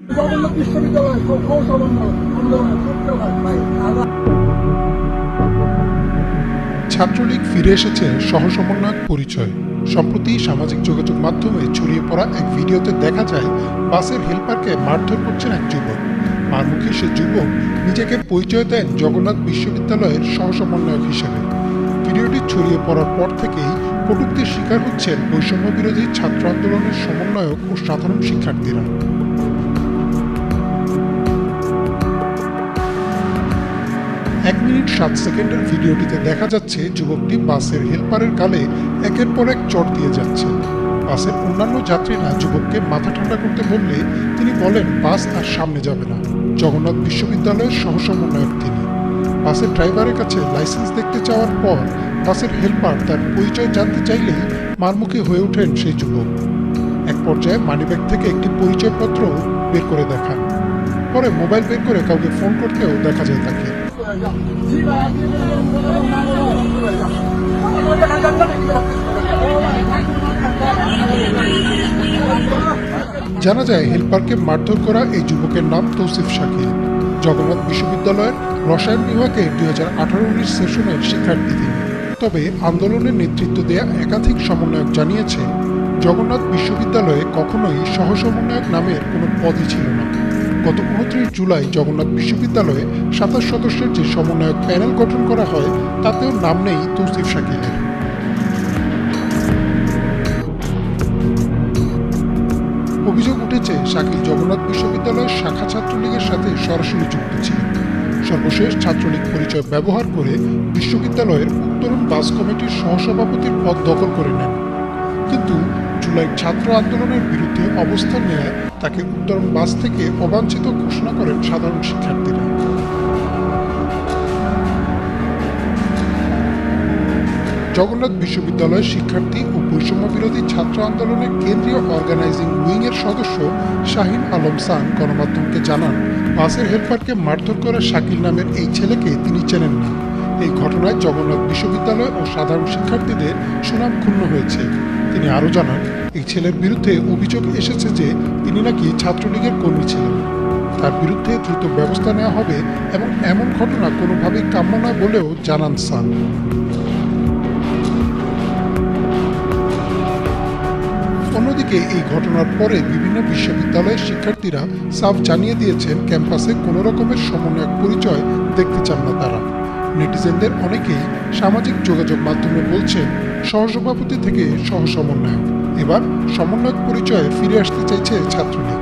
জগন্নাথ বিশ্ববিদ্যালয়ের সহ-সমন্বয়ক আন্দোলনের সূত্রপাত ভাই। ছাত্রলীগ ফিরে এসেছে সহ-সমন্বয়ক পরিচয়। সম্প্রতি সামাজিক যোগাযোগ মাধ্যমে ছড়িয়ে পড়া এক ভিডিওতে দেখা যায় বাসের হেলপারকে মারধর করছেন এক যুবক। মারমুখী সে যুবক নিজেকে পরিচয় দেন জগন্নাথ বিশ্ববিদ্যালয়ের সহ-সমন্বয়ক হিসেবে। ভিডিওটি ছড়িয়ে পড়ার পর থেকেই কটূক্তির শিকার হচ্ছেন বৈষম্য বিরোধী ছাত্র আন্দোলনের সমন্বয়ক ও সাধারণ শিক্ষার্থীরা। 1 মিনিট 7 সেকেন্ডের ভিডিওটিতে দেখা যাচ্ছে যুবকটি বাসের হেলপারের গালে একের পর এক চড় দিয়ে যাচ্ছে। বাসের অন্যান্য যাত্রীরা যুবককে মাথা ঠান্ডা করতে বললে তিনি বলেন বাস আর সামনে যাবে না। জগন্নাথ বিশ্ববিদ্যালয়ের সহ-সমন্বয়ক তিনি। বাসের ড্রাইভারের কাছে লাইসেন্স দেখতে চাওয়ার পর বাসের হেলপার তার পরিচয় জানতে চাইলেই মারমুখী হয়ে ওঠেন সেই যুবক। এক পর্যায়ে মানিব্যাগ থেকে একটি পরিচয়পত্র বের করে দেখান। পরে মোবাইল বের করে কাউকে ফোন করতেও দেখা যায় তাকে। জানা যায় হেলপারকে মারধর করা এই যুবকের নাম তৌসিফ শাকিল। জগন্নাথ বিশ্ববিদ্যালয়ের রসায়ন বিভাগে 2018-19 সেশনের শিক্ষার্থী তিনি। তবে আন্দোলনের নেতৃত্ব দেয়া একাধিক সমন্বয়ক জানিয়েছে জগন্নাথ বিশ্ববিদ্যালয়ে কখনোই সহ-সমন্বয়ক নামের কোনো পদই ছিল না। গত 29 জুলাই জগন্নাথ বিশ্ববিদ্যালয়ে 27 সদস্যের যে সমন্বয়ক প্যানেল গঠন করা হয় তাতেও নাম নেই তৌসিফ শাকিলের। অভিযোগ উঠেছে শাকিল জগন্নাথ বিশ্ববিদ্যালয়ের শাখা ছাত্রলীগের সাথে সরাসরি যুক্ত ছিলেন। সর্বশেষ ছাত্রলীগ পরিচয় ব্যবহার করে বিশ্ববিদ্যালয়ের উত্তরণ বাস কমিটির সহসভাপতির পদ দখল করে নেন। কিন্তু জুলাই ছাত্র আন্দোলনের বিরুদ্ধে অবস্থান নেয় তাকে উত্তরণ বাস থেকে অবাঞ্ছিত ঘোষণা করেন সাধারণ শিক্ষার্থীরা। জগন্নাথ বিশ্ববিদ্যালয়ের শিক্ষার্থী ও বৈষম্য বিরোধী ছাত্র আন্দোলনের কেন্দ্রীয় অর্গানাইজিং উইংয়ের সদস্য শাহিন আলম সান গণমাধ্যমকে জানান, বাসের হেলপারকে মারধর করা শাকিল নামের এই ছেলেকে তিনি চেনেন না। এই ঘটনায় জগন্নাথ বিশ্ববিদ্যালয় ও সাধারণ শিক্ষার্থীদের সুনাম ক্ষুণ্ণ হয়েছে। তিনি আরও জানান, এই ছেলের বিরুদ্ধে অভিযোগ এসেছে যে তিনি নাকি ছাত্রলীগের কর্মী ছিলেন। তার বিরুদ্ধে দ্রুত ব্যবস্থা নেওয়া হবে এবং এমন ঘটনা কোনোভাবেই কাম্য নয় বলেও জানান সান। অন্যদিকে এই ঘটনার পরে বিভিন্ন বিশ্ববিদ্যালয়ের শিক্ষার্থীরা সাফ জানিয়ে দিয়েছেন ক্যাম্পাসে কোনো রকমের সমন্বয়ক পরিচয় দেখতে চান না তারা। নেটিজেনদের অনেকেই সামাজিক যোগাযোগ মাধ্যমে বলছেন সহসভাপতি থেকে সহ সমন্বয়ক। এবার সমন্বয়ক পরিচয়ে ফিরে আসতে চাইছে ছাত্রলীগ।